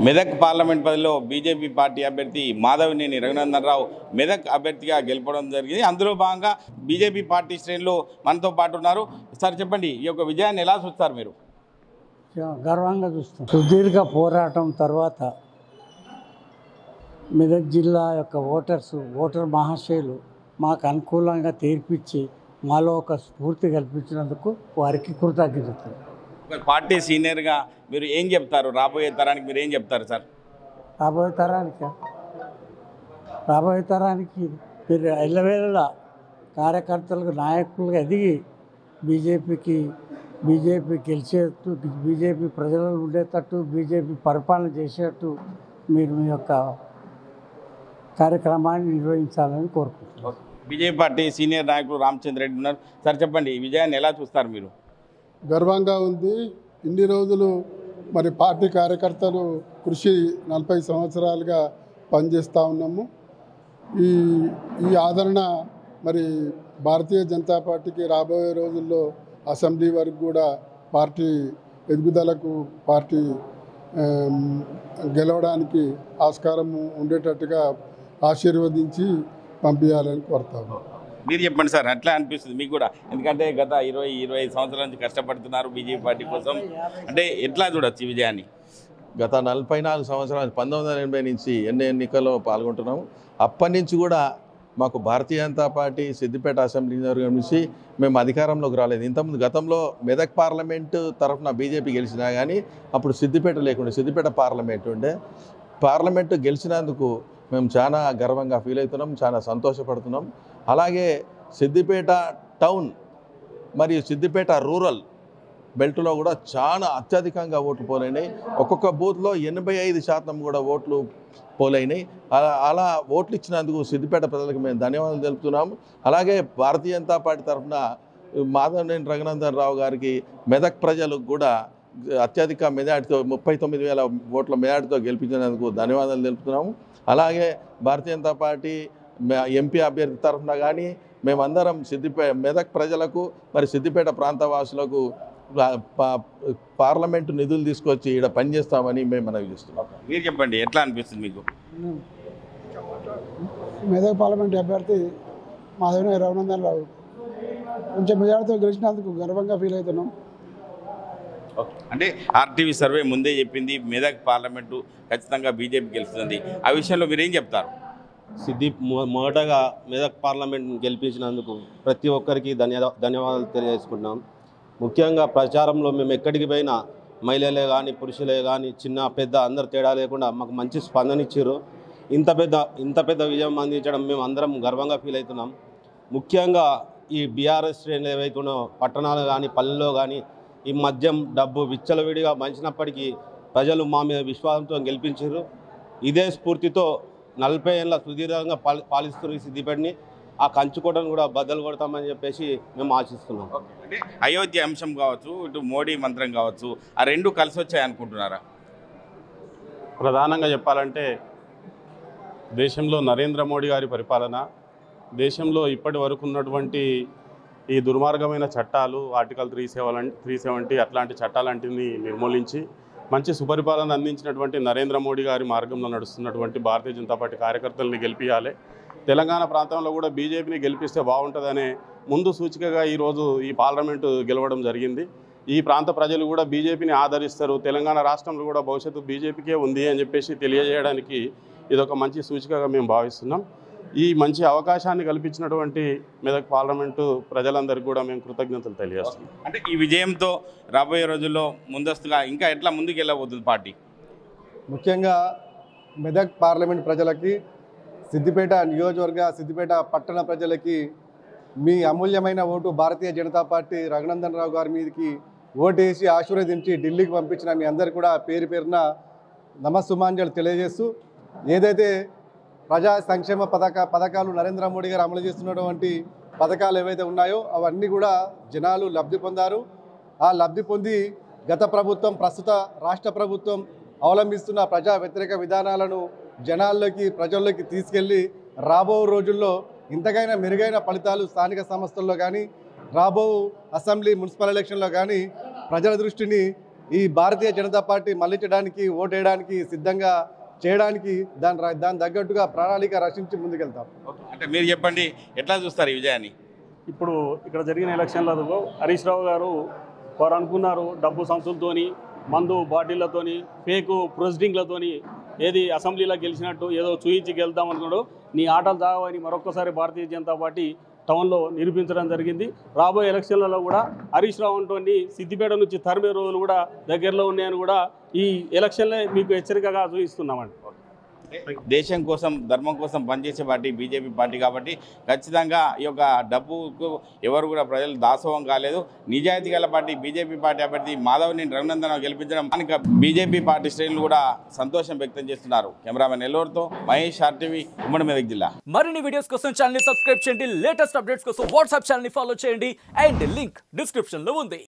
Medak parliament పరిధిలో BJP party అభ్యర్థి మాధవినేని రఘునందన్ రావు మెదక్ అభ్యర్థిగా గెలుపడం జరిగింది. అందులో భాగంగా బీజేపీ పార్టీ శ్రేణులు మనతో పాటు ఉన్నారు. సార్ చెప్పండి, ఈ యొక్క విజయాన్ని ఎలా చూస్తారు మీరు? గర్వంగా చూస్తాం. సుదీర్ఘ పోరాటం తర్వాత మెదక్ జిల్లా యొక్క ఓటర్ మహాశయులు మాకు అనుకూలంగా తీర్పిచ్చి మాలో ఒక స్ఫూర్తి కల్పించినందుకు వారికి కృతజ్ఞతలు. పార్టీ సీనియర్గా మీరు ఏం చెప్తారు? రాబోయే తరానికి మీరు ఏం చెప్తారు సార్? రాబోయే తరానికి మీరు ఎల్లవేళలా కార్యకర్తలకు నాయకులుగా ఎదిగి బీజేపీ గెలిచేట్టు, బీజేపీ ప్రజలలో ఉండేటట్టు, బీజేపీ పరిపాలన చేసేట్టు మీరు మీ యొక్క కార్యక్రమాన్ని నిర్వహించాలని కోరుకుంటున్నాను. బీజేపీ పార్టీ సీనియర్ నాయకులు రామచంద్ర రెడ్డి ఉన్నారు. సార్ చెప్పండి, ఈ విజయాన్ని ఎలా చూస్తారు మీరు? గర్వంగా ఉంది. ఇన్ని రోజులు మరి పార్టీ కార్యకర్తలు కృషి 40 సంవత్సరాలుగా పనిచేస్తూ ఉన్నాము. ఈ ఆదరణ మరి భారతీయ జనతా పార్టీకి రాబోయే రోజుల్లో అసెంబ్లీ వరకు కూడా పార్టీ ఎదుగుదలకు, పార్టీ గెలవడానికి ఆస్కారం ఉండేటట్టుగా ఆశీర్వదించి పంపించాలని కోరుతాము. మీరు చెప్పండి సార్, అట్లా అనిపిస్తుంది మీకు కూడా? ఎందుకంటే గత 20-25 సంవత్సరాల నుంచి కష్టపడుతున్నారు బీజేపీ పార్టీ కోసం. అంటే ఎట్లా చూడొచ్చు ఈ విజయాన్ని? గత 44 సంవత్సరాలు 1980 నుంచి ఎన్నికల్లో పాల్గొంటున్నాము. అప్పటి నుంచి కూడా మాకు భారతీయ జనతా పార్టీ సిద్దిపేట అసెంబ్లీ నియోజకవర్గం నుంచి మేము అధికారంలోకి రాలేదు. ఇంతకుముందు గతంలో మెదక్ పార్లమెంటు తరఫున బీజేపీ గెలిచినా కానీ అప్పుడు సిద్దిపేట లేకుండే, సిద్దిపేట పార్లమెంట్ ఉండే. పార్లమెంటు గెలిచినందుకు మేము చాలా గర్వంగా ఫీల్ అవుతున్నాం, చాలా సంతోషపడుతున్నాం. అలాగే సిద్దిపేట టౌన్ మరియు సిద్దిపేట రూరల్ బెల్ట్లో కూడా చాలా అత్యధికంగా ఓట్లు పోలైనాయి. ఒక్కొక్క బూత్లో 85% కూడా ఓట్లు పోలైనాయి. అలా ఓట్లు ఇచ్చినందుకు సిద్దిపేట ప్రజలకు మేము ధన్యవాదాలు తెలుపుతున్నాము. అలాగే భారతీయ జనతా పార్టీ తరఫున మాధవినేని రఘునందన్ రావు గారికి మెదక్ ప్రజలకు కూడా అత్యధిక మెజార్టీతో 39,000 ఓట్ల మెజార్టీతో గెలిపించినందుకు ధన్యవాదాలు తెలుపుతున్నాము. అలాగే భారతీయ జనతా పార్టీ ఎంపీ అభ్యర్థి తరఫున కానీ మేమందరం మెదక్ ప్రజలకు మరి సిద్దిపేట ప్రాంతవాసులకు పార్లమెంటు నిధులు తీసుకొచ్చి ఇక్కడ పనిచేస్తామని మేము మనవి చేస్తున్నాం. మీరు చెప్పండి, ఎట్లా అనిపిస్తుంది మీకు? మెదక్ పార్లమెంట్ అభ్యర్థి మాధవినేని రఘునందన్ రావు కొంచెం మెజార్టీతో గెలిచినందుకు గర్వంగా ఫీల్ అవుతున్నాం. అంటే ఆర్టీవీ సర్వే ముందే చెప్పింది మెదక్ పార్లమెంటు ఖచ్చితంగా బీజేపీ గెలుస్తుంది. ఆ విషయంలో మీరేం చెప్తారు? మొదటగా మెదక్ పార్లమెంట్ గెలిపించినందుకు ప్రతి ఒక్కరికి ధన్యవాదాలు తెలియజేసుకుంటున్నాం. ముఖ్యంగా ప్రచారంలో మేము ఎక్కడికి పోయినా మహిళలే కానీ పురుషులే కానీ చిన్న పెద్ద అందరు తేడా లేకుండా మాకు మంచి స్పందన ఇచ్చారు. ఇంత పెద్ద విజయం అందించడం మేము అందరం గర్వంగా ఫీల్ అవుతున్నాం. ముఖ్యంగా ఈ బీఆర్ఎస్ శ్రేణులు ఏవైతున్నో పట్టణాలు కానీ పల్లెల్లో కానీ ఈ మద్యం డబ్బు విచ్చలవిడిగా మంచినప్పటికీ ప్రజలు మా మీద విశ్వాసంతో గెలిపించారు. ఇదే స్ఫూర్తితో 40 ఏళ్ళ సుదీర్ఘంగా పాలిస్తున్న ఈ సిద్దిపేటని ఆ కంచుకోటను కూడా బద్దలు కొడతామని చెప్పేసి మేము ఆశిస్తున్నాం. అంటే అయోధ్య అంశం కావచ్చు, ఇటు మోడీ మంత్రం కావచ్చు, ఆ రెండు కలిసి వచ్చాయి అనుకుంటున్నారా? ప్రధానంగా చెప్పాలంటే దేశంలో నరేంద్ర మోడీ గారి పరిపాలన, దేశంలో ఇప్పటి వరకు ఉన్నటువంటి ఈ దుర్మార్గమైన చట్టాలు ఆర్టికల్ 370 అట్లాంటి చట్టాలంటిని నిర్మూలించి మంచి సుపరిపాలన అందించినటువంటి నరేంద్ర మోడీ గారి మార్గంలో నడుస్తున్నటువంటి భారతీయ జనతా పార్టీ కార్యకర్తలని గెలిపించాలి. తెలంగాణ ప్రాంతంలో కూడా బీజేపీని గెలిపిస్తే బాగుంటుందనే ముందు సూచికగా ఈరోజు ఈ పార్లమెంటు గెలవడం జరిగింది. ఈ ప్రాంత ప్రజలు కూడా బీజేపీని ఆదరిస్తారు, తెలంగాణ రాష్ట్రంలో కూడా భవిష్యత్తు బీజేపీకే ఉంది అని చెప్పేసి తెలియజేయడానికి ఇదొక మంచి సూచికగా మేము భావిస్తున్నాం. ఈ మంచి అవకాశాన్ని కల్పించినటువంటి మెదక్ పార్లమెంటు ప్రజలందరికీ కూడా మేము కృతజ్ఞతలు తెలియజేస్తున్నాం. అంటే ఈ విజయంతో రాబోయే రోజుల్లో ముందస్తుగా ఇంకా ఎట్లా ముందుకు వెళ్ళబోతుంది పార్టీ? ముఖ్యంగా మెదక్ పార్లమెంట్ ప్రజలకి, సిద్దిపేట నియోజకవర్గ, సిద్దిపేట పట్టణ ప్రజలకి మీ అమూల్యమైన ఓటు భారతీయ జనతా పార్టీ రఘునందన్ రావు గారి మీదకి ఓటేసి ఆశీర్వదించి ఢిల్లీకి పంపించిన మీ అందరు కూడా పేరు పేరున నమస్సుమాంజలు తెలియజేస్తూ, ఏదైతే ప్రజా సంక్షేమ పథకాలు నరేంద్ర మోడీ గారు అమలు చేస్తున్నటువంటి పథకాలు ఏవైతే ఉన్నాయో అవన్నీ కూడా జనాలు లబ్ధి పొందారు. ఆ లబ్ధి పొంది గత ప్రభుత్వం, ప్రస్తుత రాష్ట్ర ప్రభుత్వం అవలంబిస్తున్న ప్రజా వ్యతిరేక విధానాలను జనాల్లోకి, ప్రజల్లోకి తీసుకెళ్ళి రాబో రోజుల్లో ఇంతకైనా మెరుగైన ఫలితాలు స్థానిక సంస్థల్లో కానీ రాబో అసెంబ్లీ మున్సిపల్ ఎలక్షన్లో కానీ ప్రజల దృష్టిని ఈ భారతీయ జనతా పార్టీ మళ్ళించడానికి ఓటేయడానికి సిద్ధంగా చేయడానికి దాని తగ్గట్టుగా ప్రణాళిక రచించి ముందుకెళ్తాం. అంటే మీరు చెప్పండి, ఎట్లా చూస్తారు ఈ విజయాన్ని? ఇప్పుడు ఇక్కడ జరిగిన ఎలక్షన్లలో హరీష్ రావు గారు వారు అనుకున్నారు డబ్బు సంచులతోని, మందు బాటిళ్లతోని, ఫేక్ ప్రొసీడింగ్లతోని ఏది అసెంబ్లీలో గెలిచినట్టు ఏదో చూయించి గెలుద్దాం అనుకున్నాడు. నీ ఆటలు తాగవని మరొకసారి భారతీయ జనతా పార్టీ టౌన్లో నిరూపించడం జరిగింది. రాబోయే ఎలక్షన్లలో కూడా హరీష్ రావు అంటోని సిద్దిపేట నుంచి తరిమే రోజులు కూడా దగ్గరలో ఉన్నాయని కూడా ఈ ఎలక్షన్లే మీకు హెచ్చరికగా చూపిస్తున్నామండి. దేశం కోసం, ధర్మం కోసం పనిచేసే పార్టీ బీజేపీ పార్టీ కాబట్టి ఖచ్చితంగా ఈ యొక్క డబ్బుకు ఎవరు కూడా ప్రజలు దాసోహం కాలేదు. నిజాయితీ గల పార్టీ బీజేపీ పార్టీ అభ్యర్థి మాధవనేని రఘునందన్ గెలిపించడం కనుక బీజేపీ పార్టీ శ్రేణులు కూడా సంతోషం వ్యక్తం చేస్తున్నారు. కెమెరామెన్ ఎల్లూరుతో మహేష్, RTV, ఉమ్మడి మెదక్ జిల్లా. మరిన్ని వీడియోస్ కోసం ఛానల్ ని సబ్స్క్రైబ్ చేయండి. లేటెస్ట్ అప్డేట్స్ కోసం వాట్సాప్ ఛానల్ ని ఫాలో చేయండి. అండ్ లింక్ డిస్క్రిప్షన్ లో ఉంది.